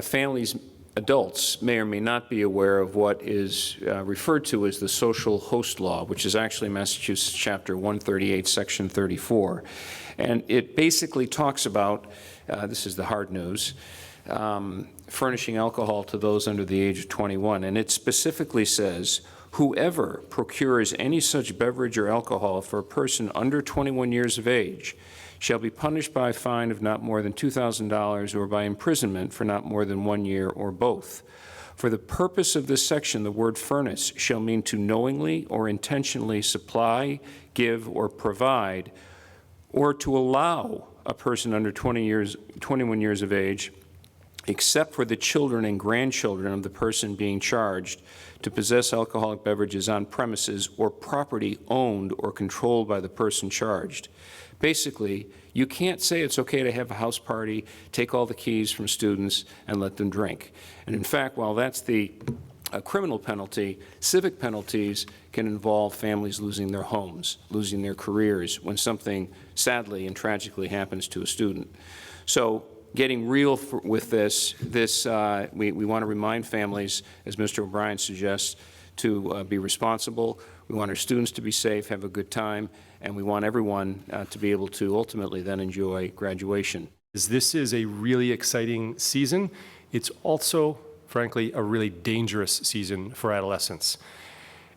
families, adults, may or may not be aware of what is referred to as the social host law, which is actually Massachusetts Chapter 138, Section 34. And it basically talks about, this is the hard news, furnishing alcohol to those under the age of 21. And it specifically says, whoever procures any such beverage or alcohol for a person under 21 years of age shall be punished by a fine of not more than $2,000 or by imprisonment for not more than 1 year or both. For the purpose of this section, the word furnish shall mean to knowingly or intentionally supply, give, or provide, or to allow a person under 21 years of age, except for the children and grandchildren of the person being charged, to possess alcoholic beverages on premises or property owned or controlled by the person charged. Basically, you can't say it's okay to have a house party, take all the keys from students, and let them drink. And in fact, while that's the criminal penalty, civic penalties can involve families losing their homes, losing their careers, when something sadly and tragically happens to a student. So getting real with this, we want to remind families, as Mr. O'Brien suggests, to be responsible. We want our students to be safe, have a good time, and we want everyone to be able to ultimately then enjoy graduation. This is a really exciting season. It's also, frankly, a really dangerous season for adolescents.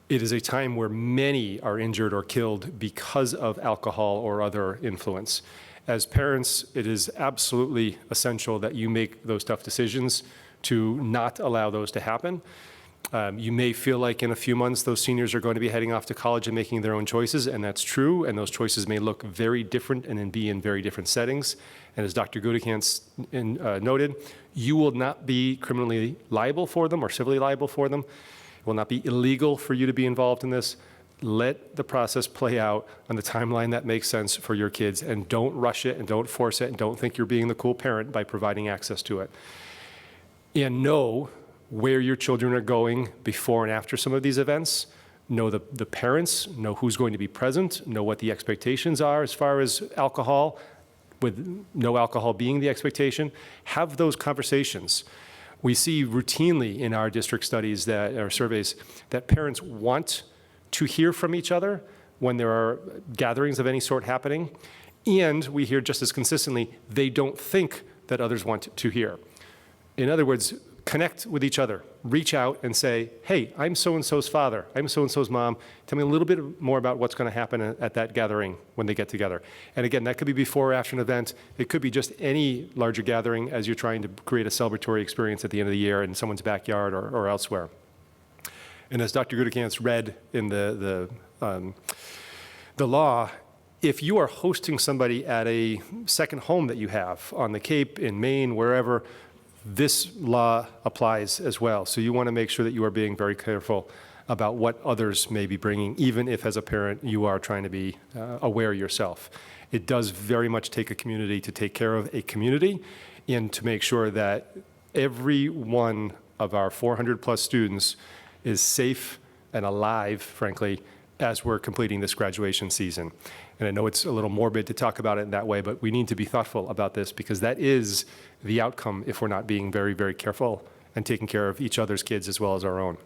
It is a time where many are injured or killed because of alcohol or other influence. As parents, it is absolutely essential that you make those tough decisions to not allow those to happen. You may feel like in a few months those seniors are going to be heading off to college and making their own choices, and that's true, and those choices may look very different and be in very different settings. And as Dr. Gutekanst noted, you will not be criminally liable for them or civilly liable for them. It will not be illegal for you to be involved in this. Let the process play out on the timeline that makes sense for your kids, and don't rush it and don't force it and don't think you're being the cool parent by providing access to it. And know where your children are going before and after some of these events. Know the parents, know who's going to be present, know what the expectations are as far as alcohol, with no alcohol being the expectation. Have those conversations. We see routinely in our district studies, our surveys, that parents want to hear from each other when there are gatherings of any sort happening, and we hear just as consistently, they don't think that others want to hear. In other words, connect with each other. Reach out and say, hey, I'm so-and-so's father, I'm so-and-so's mom. Tell me a little bit more about what's going to happen at that gathering when they get together. And again, that could be before or after an event. It could be just any larger gathering as you're trying to create a celebratory experience at the end of the year in someone's backyard or elsewhere. And as Dr. Gutekanst read in the law, if you are hosting somebody at a second home that you have on the Cape, in Maine, wherever, this law applies as well. So you want to make sure that you are being very careful about what others may be bringing, even if as a parent you are trying to be aware yourself. It does very much take a community to take care of a community and to make sure that every one of our 400+ students is safe and alive, frankly, as we're completing this graduation season. And I know it's a little morbid to talk about it in that way, but we need to be thoughtful about this because that is the outcome if we're not being very, very careful and taking care of each other's kids as well as our own.